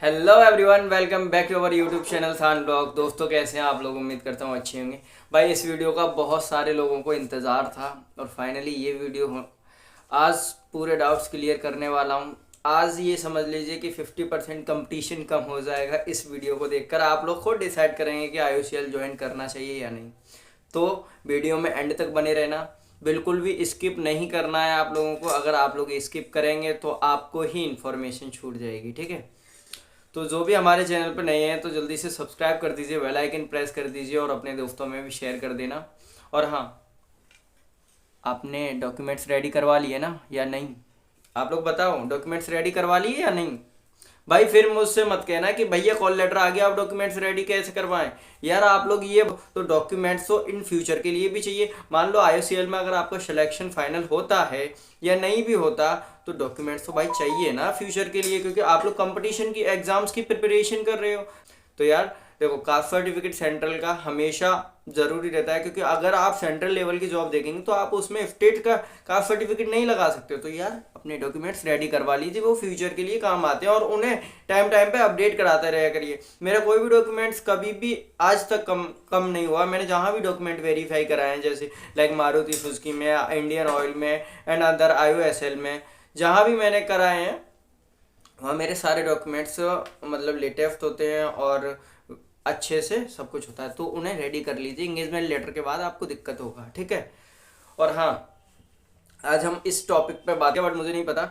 Hello everyone, welcome back to our YouTube channel Khan blog. दोस्तों कैसे हैं आप लोग? उम्मीद करता हूँ अच्छे होंगे। भाई इस वीडियो का बहुत सारे लोगों को इंतज़ार था और फाइनली ये वीडियो आज पूरे डाउट्स क्लियर करने वाला हूँ। आज ये समझ लीजिए कि 50% कंपटीशन कम हो जाएगा। इस वीडियो को देखकर आप लोग खुद डिसाइड करेंगे कि IOCL ज्वाइन करना चाहिए या नहीं। तो वीडियो में एंड तक बने रहना, बिल्कुल भी स्किप नहीं करना है आप लोगों को। अगर आप लोग स्किप करेंगे तो आपको ही इन्फॉर्मेशन छूट जाएगी, ठीक है। तो जो भी हमारे चैनल पर नए हैं तो जल्दी से सब्सक्राइब कर दीजिए, बेल आइकन प्रेस कर दीजिए और अपने दोस्तों में भी शेयर कर देना। और हाँ, आपने डॉक्यूमेंट्स रेडी करवा लिए ना या नहीं? आप लोग बताओ, डॉक्यूमेंट्स रेडी करवा लिए या नहीं? भाई फिर मुझसे मत कहना कि भैया कॉल लेटर आ गया, आप डॉक्यूमेंट्स रेडी कैसे करवाएं। यार आप लोग ये तो डॉक्यूमेंट्स तो इन फ्यूचर के लिए भी चाहिए। मान लो IOCL में अगर आपका सिलेक्शन फाइनल होता है या नहीं भी होता तो डॉक्यूमेंट्स तो भाई चाहिए ना फ्यूचर के लिए, क्योंकि आप लोग कंपटीशन की एग्जाम्स की प्रिपरेशन कर रहे हो। तो यार देखो, कास्ट सर्टिफिकेट सेंट्रल का हमेशा ज़रूरी रहता है, क्योंकि अगर आप सेंट्रल लेवल की जॉब देखेंगे तो आप उसमें स्टेट का कास्ट सर्टिफिकेट नहीं लगा सकते। तो यार अपने डॉक्यूमेंट्स रेडी करवा लीजिए, वो फ्यूचर के लिए काम आते हैं और उन्हें टाइम टाइम पे अपडेट कराते रहा करिए। मेरा कोई भी डॉक्यूमेंट्स कभी भी आज तक कम नहीं हुआ। मैंने जहाँ भी डॉक्यूमेंट वेरीफाई कराए हैं, जैसे लाइक मारुति सुजुकी में, इंडियन ऑयल में एंड अदर IOSL में, जहाँ भी मैंने कराए हैं वहाँ मेरे सारे डॉक्यूमेंट्स मतलब लेटेस्ट होते हैं और अच्छे से सब कुछ होता है। तो उन्हें रेडी कर लीजिए, इंगेजमेंट लेटर के बाद आपको दिक्कत होगा, ठीक है। और हाँ, आज हम इस टॉपिक पे बात करें, बट मुझे नहीं पता,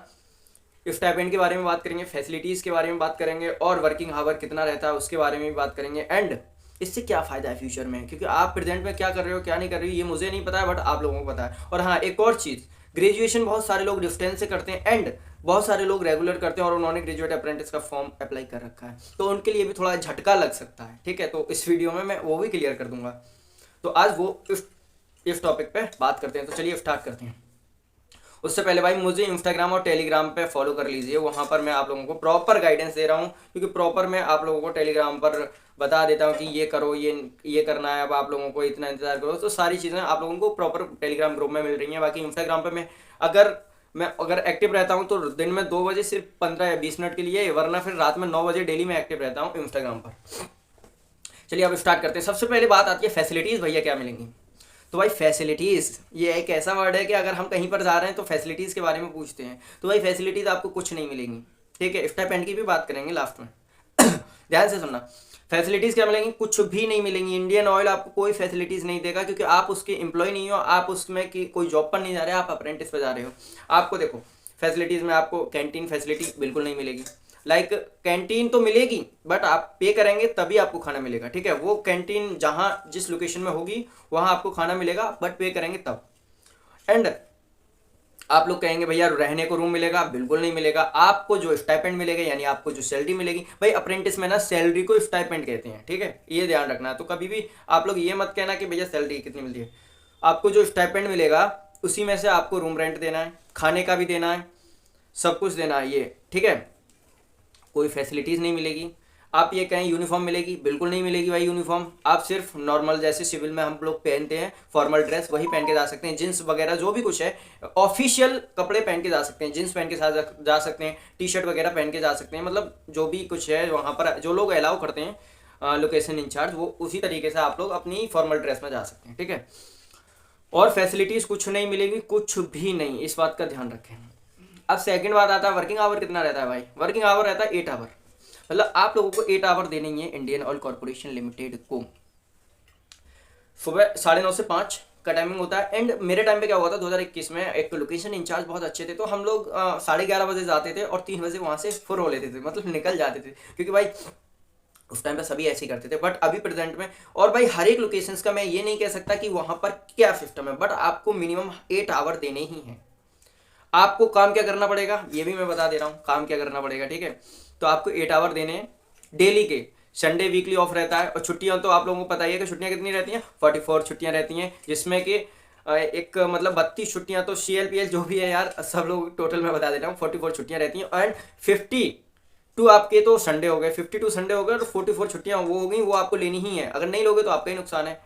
स्टाइपेंड के बारे में बात करेंगे, फैसिलिटीज़ के बारे में बात करेंगे और वर्किंग आवर कितना रहता है उसके बारे में भी बात करेंगे। एंड इससे क्या फ़ायदा है फ्यूचर में, क्योंकि आप प्रेजेंट में क्या कर रहे हो क्या नहीं कर रहे हो ये मुझे नहीं पता है, बट आप लोगों को पता है। और हाँ, एक और चीज़, ग्रेजुएशन बहुत सारे लोग डिस्टेंस से करते हैं एंड बहुत सारे लोग रेगुलर करते हैं और उन्होंने ग्रेजुएट अप्रेंटिस का फॉर्म अप्लाई कर रखा है, तो उनके लिए भी थोड़ा झटका लग सकता है, ठीक है। तो इस वीडियो में मैं वो भी क्लियर कर दूंगा। तो आज वो इस टॉपिक पे बात करते हैं। तो चलिए स्टार्ट करते हैं। उससे पहले भाई मुझे इंस्टाग्राम और टेलीग्राम पे फॉलो कर लीजिए, वहाँ पर मैं आप लोगों को प्रॉपर गाइडेंस दे रहा हूँ, क्योंकि प्रॉपर मैं आप लोगों को टेलीग्राम पर बता देता हूँ कि ये करो, ये करना है, अब आप लोगों को इतना इंतजार करो। तो सारी चीज़ें आप लोगों को प्रॉपर टेलीग्राम ग्रुप में मिल रही हैं। बाकी इंस्टाग्राम पर मैं अगर एक्टिव रहता हूँ तो दिन में 2 बजे सिर्फ 15 या 20 मिनट के लिए, वरना फिर रात में 9 बजे डेली मैं एक्टिव रहता हूँ इंस्टाग्राम पर। चलिए अब स्टार्ट करते हैं। सबसे पहले बात आती है फैसिलिटीज़, भैया क्या मिलेंगी। तो भाई फैसिलिटीज़ ये एक ऐसा वर्ड है कि अगर हम कहीं पर जा रहे हैं तो फैसिलिटीज़ के बारे में पूछते हैं, तो भाई फैसिलिटीज़ आपको कुछ नहीं मिलेंगी, ठीक है। स्टाइपेंड की भी बात करेंगे लास्ट में। ध्यान से सुनना, फैसिलिटीज़ क्या मिलेंगी? कुछ भी नहीं मिलेंगी। इंडियन ऑयल आपको कोई फैसिलिटीज़ नहीं देगा, क्योंकि आप उसके एम्प्लॉय नहीं हो, आप उसमें की कोई जॉब पर नहीं जा रहे, आप अप्रेंटिस पर जा रहे हो। आपको देखो, फैसिलिटीज़ में आपको कैंटीन फैसिलिटी बिल्कुल नहीं मिलेगी। लाइक कैंटीन तो मिलेगी बट आप पे करेंगे तभी आपको खाना मिलेगा, ठीक है। वो कैंटीन जहाँ जिस लोकेशन में होगी वहाँ आपको खाना मिलेगा, बट पे करेंगे तब। एंड आप लोग कहेंगे भैया रहने को रूम मिलेगा, बिल्कुल नहीं मिलेगा। आपको जो स्टाइपेंड मिलेगा यानी आपको जो सैलरी मिलेगी, भाई अप्रेंटिस में ना सैलरी को स्टाइपेंड कहते हैं, ठीक है, ये ध्यान रखना है। तो कभी भी आप लोग ये मत कहना कि भैया सैलरी कितनी मिलती है। आपको जो स्टाइपेंड मिलेगा उसी में से आपको रूम रेंट देना है, खाने का भी देना है, सब कुछ देना है, ये ठीक है। कोई फैसिलिटीज़ नहीं मिलेगी। आप ये कहें यूनिफॉर्म मिलेगी, बिल्कुल नहीं मिलेगी भाई यूनिफॉर्म। आप सिर्फ नॉर्मल जैसे सिविल में हम लोग पहनते हैं फॉर्मल ड्रेस, वही पहन के जा सकते हैं। जींस वगैरह जो भी कुछ है ऑफिशियल कपड़े पहन के जा सकते हैं, जींस पहन के साथ जा सकते हैं, टी शर्ट वगैरह पहन के जा सकते हैं। मतलब जो भी कुछ है वहाँ पर जो लोग अलाउ करते हैं लोकेशन इंचार्ज, वो उसी तरीके से आप लोग अपनी फॉर्मल ड्रेस में जा सकते हैं, ठीक है। और फैसिलिटीज़ कुछ नहीं मिलेगी, कुछ भी नहीं, इस बात का ध्यान रखें। अब सेकंड बात आता है वर्किंग आवर कितना रहता है भाई। वर्किंग आवर रहता है 8 आवर। मतलब आप लोगों को 8 आवर देने ही है इंडियन ऑयल कॉर्पोरेशन लिमिटेड को। सुबह 9:30 से 5 का टाइमिंग होता है। एंड मेरे टाइम पे क्या हुआ था 2021 में, एक लोकेशन इंचार्ज बहुत अच्छे थे, तो हम लोग 11:30 बजे जाते थे और 3 बजे वहाँ से फुर हो लेते थे, मतलब निकल जाते थे, क्योंकि भाई उस टाइम पे सभी ऐसे ही करते थे। बट अभी प्रेजेंट में, और भाई हर एक लोकेशंस का मैं ये नहीं कह सकता कि वहाँ पर क्या सिस्टम है, बट आपको मिनिमम 8 आवर देने ही हैं। आपको काम क्या करना पड़ेगा ये भी मैं बता दे रहा हूँ, काम क्या करना पड़ेगा, ठीक है। तो आपको 8 आवर देने हैं डेली के। संडे वीकली ऑफ रहता है, और छुट्टियां तो आप लोगों को पता ही है कि छुट्टियां कितनी रहती हैं, 44 छुट्टियां रहती हैं, जिसमें कि एक मतलब 32 छुट्टियां तो CLPL जो भी है यार, सब लोग टोटल मैं बता दे रहा हूँ, 44 छुट्टियां रहती हैं। एंड 52 आपके तो संडे हो गए, 52 संडे हो गए, और 44 छुट्टियां वो हो गई, वो आपको लेनी ही है। अगर नहीं लोगे तो आपका ही नुकसान है।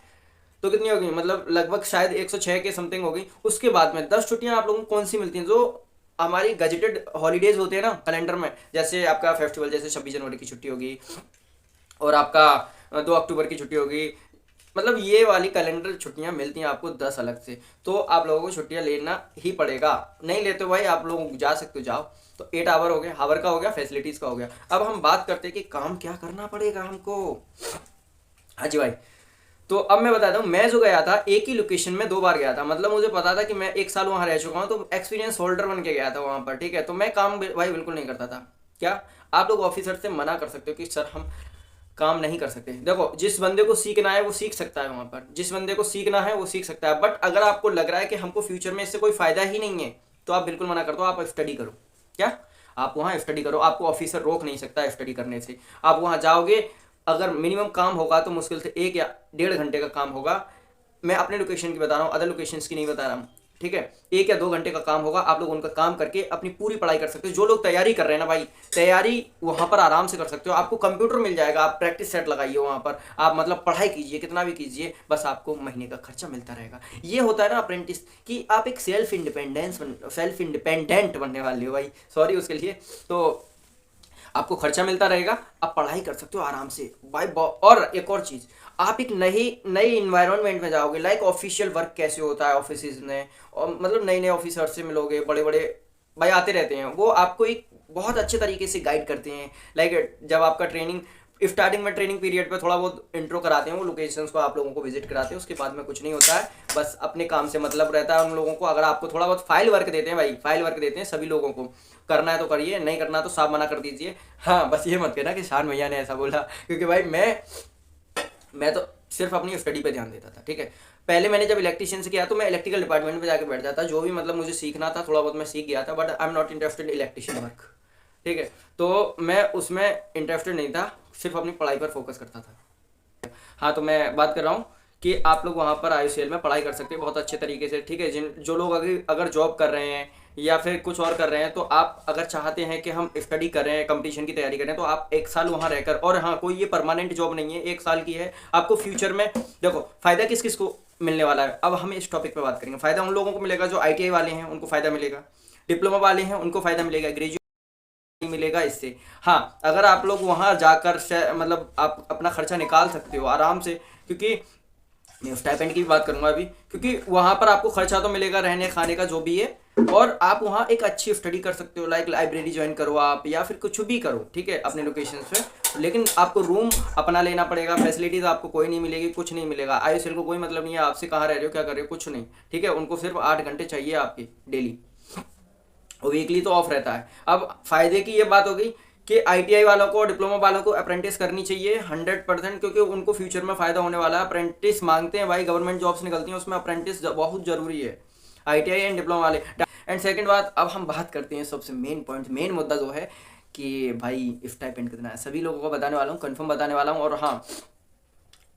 तो कितनी होगी, मतलब लगभग शायद 106 के समथिंग होगी। उसके बाद में 10 छुट्टियां आप लोगों को कौन सी मिलती हैं, जो हमारी गजेटेड हॉलीडेज होते हैं ना कैलेंडर में, जैसे आपका फेस्टिवल, जैसे 26 जनवरी की छुट्टी होगी और आपका 2 अक्टूबर की छुट्टी होगी, मतलब ये वाली कैलेंडर छुट्टियां मिलती हैं आपको 10 अलग से, तो आप लोगों को छुट्टियां लेना ही पड़ेगा। नहीं लेते हो भाई आप लोग जा सकते हो, जाओ। तो 8 आवर हो गया, हावर का हो गया, फैसिलिटीज का हो गया। अब हम बात करते हैं कि काम क्या करना पड़ेगा हमको। हाँ जी भाई, तो अब मैं बताता हूँ, मैं जो गया था एक ही लोकेशन में 2 बार गया था, मतलब मुझे पता था कि मैं 1 साल वहां रह चुका हूँ, तो एक्सपीरियंस होल्डर बन के गया था वहां पर, ठीक है। तो मैं काम भाई बिल्कुल नहीं करता था। क्या आप लोग ऑफिसर से मना कर सकते हो कि सर हम काम नहीं कर सकते? देखो, जिस बंदे को सीखना है वो सीख सकता है वहां पर, जिस बंदे को सीखना है वो सीख सकता है, बट अगर आपको लग रहा है कि हमको फ्यूचर में इससे कोई फायदा ही नहीं है, तो आप बिल्कुल मना कर दो, आप स्टडी करो। क्या आप वहाँ स्टडी करो, आपको ऑफिसर रोक नहीं सकता स्टडी करने से। आप वहाँ जाओगे, अगर मिनिमम काम होगा तो मुश्किल से 1 या 1.5 घंटे का काम होगा। मैं अपने लोकेशन की बता रहा हूँ, अदर लोकेशंस की नहीं बता रहा हूँ, ठीक है। 1 या 2 घंटे का काम होगा, आप लोग उनका काम करके अपनी पूरी पढ़ाई कर सकते हो। जो लोग तैयारी कर रहे हैं ना भाई, तैयारी वहां पर आराम से कर सकते हो, आपको कंप्यूटर मिल जाएगा, आप प्रैक्टिस सेट लगाइए वहां पर, आप मतलब पढ़ाई कीजिए, कितना भी कीजिए, बस आपको महीने का खर्चा मिलता रहेगा। ये होता है ना अप्रेंटिस, कि आप एक सेल्फ इंडिपेंडेंट बनने वाले हो भाई, सॉरी उसके लिए। तो आपको खर्चा मिलता रहेगा, आप पढ़ाई कर सकते हो आराम से भाई। और एक और चीज, आप एक नई नई इन्वायरमेंट में जाओगे, लाइक ऑफिशियल वर्क कैसे होता है ऑफिस में, और मतलब नए नए ऑफिसर से मिलोगे, बड़े बड़े भाई आते रहते हैं, वो आपको एक बहुत अच्छे तरीके से गाइड करते हैं। लाइक जब आपका ट्रेनिंग स्टार्टिंग में, ट्रेनिंग पीरियड पे थोड़ा बहुत इंट्रो कराते हैं, वो लोकेशंस को आप लोगों को विजिट कराते हैं, उसके बाद में कुछ नहीं होता है, बस अपने काम से मतलब रहता है उन लोगों को। अगर आपको थोड़ा बहुत फाइल वर्क देते हैं भाई, फाइल वर्क देते हैं सभी लोगों को, करना है तो करिए, नहीं करना तो साफ मना कर दीजिए। हाँ बस ये मत कहना कि शान भैया ने ऐसा बोला, क्योंकि भाई मैं तो सिर्फ अपनी स्टडी पे ध्यान देता था, ठीक है। पहले मैंने जब इलेक्ट्रिशियन से किया तो मैं इलेक्ट्रिकल डिपार्टमेंट में जाकर बैठ जाता, जो भी मतलब मुझे सीखना था थोड़ा बहुत मैं सीख गया था, but I am not interested electrician work, ठीक है। तो मैं उसमें इंटरेस्टेड नहीं था, सिर्फ अपनी पढ़ाई पर फोकस करता था। हाँ, तो मैं बात कर रहा हूँ कि आप लोग वहाँ पर IUCL में पढ़ाई कर सकते हैं बहुत अच्छे तरीके से, ठीक है। जिन जो लोग अगर जॉब कर रहे हैं या फिर कुछ और कर रहे हैं, तो आप अगर चाहते हैं कि हम स्टडी कर रहे हैं, कंपटीशन की तैयारी कर रहे हैं, तो आप 1 साल वहाँ रहकर, और हाँ कोई ये परमानेंट जॉब नहीं है, 1 साल की है। आपको फ्यूचर में देखो फायदा किस किस को मिलने वाला है, अब हम इस टॉपिक पे बात करेंगे। फायदा उन लोगों को मिलेगा जो ITI वाले हैं, उनको फायदा मिलेगा, डिप्लोमा वाले हैं उनको फायदा मिलेगा, ग्रेजुएट मिलेगा इससे। हाँ, अगर आप लोग वहाँ जाकर मतलब आप अपना खर्चा निकाल सकते हो आराम से, क्योंकि मैं स्टाइपेंड की भी बात करूंगा अभी, क्योंकि वहाँ पर आपको खर्चा तो मिलेगा रहने खाने का जो भी है, और आप वहाँ एक अच्छी स्टडी कर सकते हो, लाइक लाइब्रेरी ज्वाइन करो आप, या फिर कुछ भी करो, ठीक है, अपने लोकेशन पे। लेकिन आपको रूम अपना लेना पड़ेगा, फैसिलिटीज आपको कोई नहीं मिलेगी, कुछ नहीं मिलेगा। IUCL को कोई मतलब नहीं है आपसे कहाँ रह रहे हो, क्या कर रहे हो, कुछ नहीं, ठीक है। उनको सिर्फ 8 घंटे चाहिए आपके डेली, और वीकली तो ऑफ रहता है। अब फायदे की ये बात होगी कि ITI वालों को, डिप्लोमा वालों को अप्रेंटिस करनी चाहिए 100%, क्योंकि उनको फ्यूचर में फायदा होने वाला है। अप्रेंटिस मांगते हैं भाई, गवर्नमेंट जॉब्स निकलती हैं उसमें अप्रेंटिस बहुत जरूरी है, ITI एंड डिप्लोमा वाले। एंड सेकंड बात, अब हम बात करते हैं सबसे मेन पॉइंट, मेन मुद्दा जो है कि भाई स्टाइपेंड कितना है, सभी लोगों को बताने वाला हूँ, कंफर्म बताने वाला हूँ। और हाँ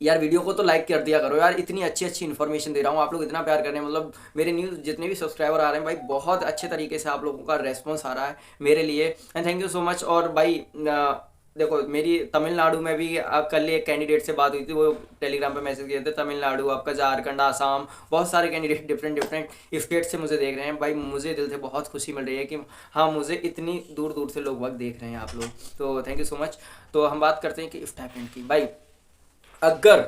यार, वीडियो को तो लाइक कर दिया करो यार, इतनी अच्छी अच्छी इन्फॉर्मेशन दे रहा हूँ, आप लोग इतना प्यार कर रहे हैं, मतलब मेरे न्यूज़ जितने भी सब्सक्राइबर आ रहे हैं भाई, बहुत अच्छे तरीके से आप लोगों का रेस्पॉन्स आ रहा है मेरे लिए, and thank you so much. और भाई देखो, मेरी तमिलनाडु में भी कल एक कैंडिडेट से बात हुई थी, वो टेलीग्राम पे मैसेज किए थे, तमिलनाडु, आपका झारखंड, आसाम, बहुत सारे कैंडिडेट डिफरेंट डिफरेंट स्टेट से मुझे देख रहे हैं भाई। मुझे दिल से बहुत खुशी मिल रही है कि हाँ, मुझे इतनी दूर दूर से लोग वक्त देख रहे हैं आप लोग, तो थैंक यू सो मच। तो हम बात करते हैं कि स्टाइपेंड की। भाई अगर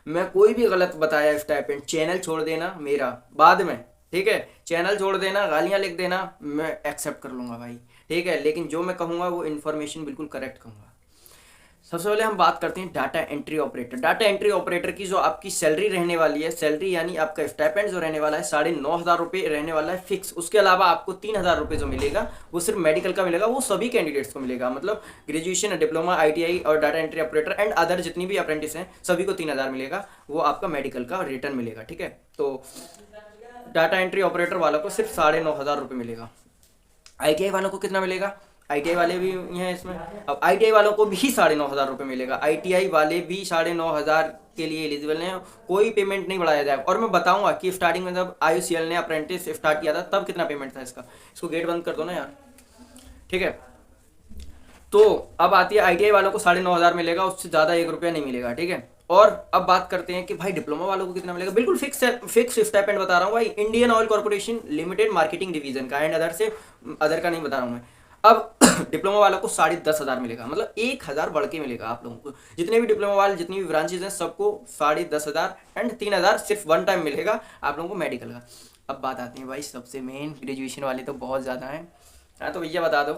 मैं कोई भी गलत बताया स्टाइपेंड, चैनल छोड़ देना मेरा बाद में, ठीक है, चैनल छोड़ देना, गालियां लिख देना, मैं एक्सेप्ट कर लूंगा भाई, ठीक है। लेकिन जो मैं कहूँगा वो इन्फॉर्मेशन बिल्कुल करेक्ट कहूँगा। सबसे पहले हम बात करते हैं data entry operator. Data entry operator की जो आपकी सैलरी रहने वाली है, सैलरी यानी आपका स्टाइपेंड जो रहने वाला है 9,500 रुपये रहने वाला है फिक्स। उसके अलावा आपको 3,000 रुपये जो मिलेगा वो सिर्फ मेडिकल का मिलेगा, वो सभी कैंडिडेट्स को मिलेगा, मतलब ग्रेजुएशन, डिप्लोमा, ITI और data entry operator and other जितनी भी अप्रेंटिस हैं सभी को 3,000 मिलेगा, वो आपका मेडिकल का रिटर्न मिलेगा, ठीक है। तो डाटा एंट्री ऑपरेटर वालों को सिर्फ 9,500 रुपये मिलेगा। ITI वालों को कितना मिलेगा, ITI वाले भी हैं इसमें, अब ITI वालों को भी 9,500 रुपये मिलेगा। ITI वाले भी 9,500 के लिए एलिजिबल हैं, कोई पेमेंट नहीं बढ़ाया जाएगा। और मैं बताऊंगा कि स्टार्टिंग में जब IUCL ने अप्रेंटिस स्टार्ट किया था तब कितना पेमेंट था इसका। इसको गेट बंद कर दो ना यार, ठीक है। तो अब आती है ITI वालों को 9,500 मिलेगा, उससे ज़्यादा 1 रुपया नहीं मिलेगा, ठीक है। और अब बात करते हैं कि भाई डिप्लोमा वालों को कितना मिलेगा। बिल्कुल फिक्स स्टाइपेंड बता रहा हूँ भाई, Indian oil corporation limited marketing division का, एंड अदर का नहीं बता रहा हूँ मैं। अब डिप्लोमा वालों को 10,500 मिलेगा, मतलब 1,000 बढ़ के मिलेगा आप लोगों को। जितने भी डिप्लोमा वाले, जितनी भी ब्रांचेज हैं, सबको 10,500 एंड 3,000 सिर्फ वन टाइम मिलेगा आप लोगों को मेडिकल का। अब बात आती है भाई सबसे मेन, ग्रेजुएशन वाले तो बहुत ज़्यादा हैं। हाँ तो भैया बता दो,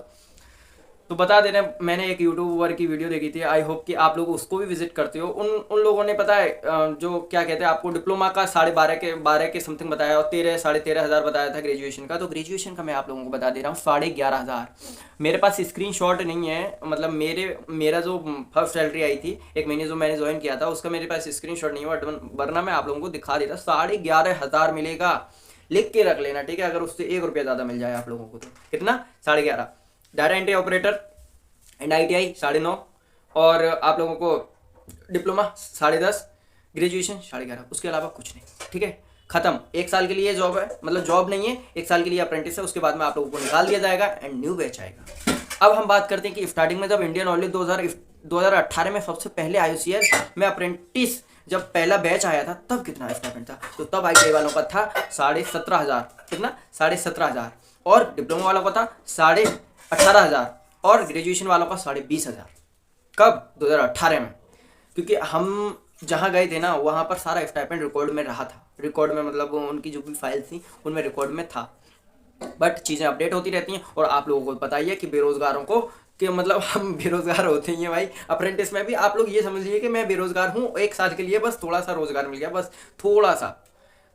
तो बता देना, मैंने एक यूट्यूबर की वीडियो देखी थी, आई होप कि आप लोग उसको भी विजिट करते हो। उन लोगों ने पता है जो क्या कहते हैं आपको, डिप्लोमा का 12.5 के समथिंग बताया और 13,500 बताया था ग्रेजुएशन का। तो ग्रेजुएशन का मैं आप लोगों को बता दे रहा हूँ 11,500। मेरे पास स्क्रीनशॉट नहीं है, मतलब मेरा जो फर्स्ट सैलरी आई थी एक महीने जो मैंने ज्वाइन किया था उसका मेरे पास स्क्रीनशॉट नहीं है, बट वरना मैं आप लोगों को दिखा देता। 11,500 मिलेगा, लिख के रख लेना, ठीक है। अगर उससे 1 रुपया ज़्यादा मिल जाए आप लोगों को तो कितना, 11,500। Data entry operator and ITI 9.5, और आप लोगों को डिप्लोमा 10.5, ग्रेजुएशन 11.5, उसके अलावा कुछ नहीं, ठीक है। खत्म, 1 साल के लिए जॉब है, मतलब जॉब नहीं है, 1 साल के लिए अप्रेंटिस है, उसके बाद में आप लोगों को निकाल दिया जाएगा एंड न्यू बैच आएगा। अब हम बात करते हैं कि स्टार्टिंग में जब इंडियन ऑयल 2018 में सबसे पहले IOCL में अप्रेंटिस जब पहला बैच आया था तब कितना स्टाइपेंड था, तो तब ITI वालों का था 17,500, कितना 17,500, और डिप्लोमा वालों का था 18,500, और ग्रेजुएशन वालों का 20,500। कब, 2018 में, क्योंकि हम जहाँ गए थे ना वहाँ पर सारा स्टाइपेंड रिकॉर्ड में रहा था, रिकॉर्ड में मतलब उनकी जो भी फाइल थी उनमें रिकॉर्ड में था। बट चीज़ें अपडेट होती रहती हैं, और आप लोगों को पता ही है कि बेरोजगारों को, कि मतलब हम बेरोजगार होते ही हैं भाई। अप्रेंटिस में भी आप लोग ये समझ लीजिए कि मैं बेरोजगार हूँ, 1 साल के लिए बस थोड़ा सा रोजगार मिल गया, बस थोड़ा सा,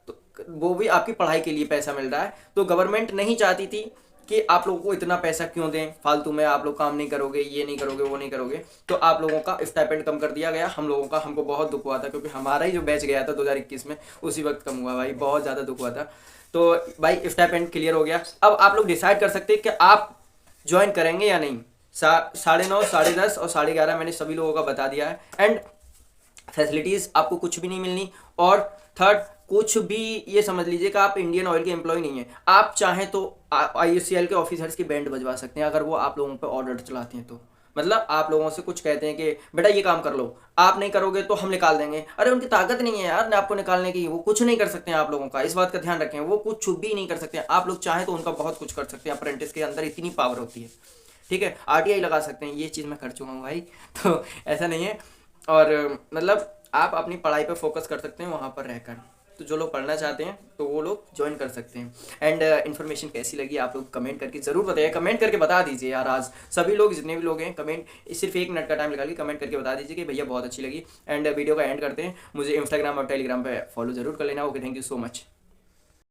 तो वो भी आपकी पढ़ाई के लिए पैसा मिल रहा है। तो गवर्नमेंट नहीं चाहती थी कि आप लोगों को इतना पैसा क्यों दें फालतू में, आप लोग काम नहीं करोगे, ये नहीं करोगे, वो नहीं करोगे, तो आप लोगों का स्टाइपेंड कम कर दिया गया। हम लोगों का, हमको बहुत दुख हुआ था, क्योंकि हमारा ही जो बैच गया था 2021 में उसी वक्त कम हुआ भाई, बहुत ज़्यादा दुख हुआ था। तो भाई स्टाइपेंड क्लियर हो गया। अब आप लोग डिसाइड कर सकते हैं कि आप ज्वाइन करेंगे या नहीं। 9.5, 10.5 और 11.5 मैंने सभी लोगों का बता दिया है। एंड फैसिलिटीज़ आपको कुछ भी नहीं मिलनी, और थर्ड, कुछ भी ये समझ लीजिए कि आप इंडियन ऑयल के एम्प्लॉय नहीं है। आप चाहें तो IOCL के ऑफिसर्स की बैंड बजवा सकते हैं अगर वो आप लोगों पे ऑर्डर चलाते हैं तो, मतलब आप लोगों से कुछ कहते हैं कि बेटा ये काम कर लो, आप नहीं करोगे तो हम निकाल देंगे। अरे उनकी ताकत नहीं है यार आपको निकालने की, वो कुछ नहीं कर सकते हैं आप लोगों का, इस बात का ध्यान रखें, वो कुछ भी नहीं कर सकते हैं। आप लोग चाहें तो उनका बहुत कुछ कर सकते हैं, अप्रेंटिस के अंदर इतनी पावर होती है, ठीक है। RTI लगा सकते हैं, ये चीज़ मैं कर चुका हूँ भाई, तो ऐसा नहीं है। और मतलब आप अपनी पढ़ाई पर फोकस कर सकते हैं वहाँ पर रहकर। तो जो लोग पढ़ना चाहते हैं तो वो लोग ज्वाइन कर सकते हैं। एंड इन्फॉर्मेशन कैसी लगी आप लोग कमेंट करके ज़रूर बताइए, कमेंट करके बता दीजिए यार। आज सभी लोग, जितने भी लोग हैं, कमेंट सिर्फ 1 मिनट का टाइम निकालिए, कमेंट करके बता दीजिए कि भैया बहुत अच्छी लगी। एंड वीडियो का एंड करते हैं, मुझे इंस्टाग्राम और टेलीग्राम पे फॉलो जरूर कर लेना। Okay, thank you so much.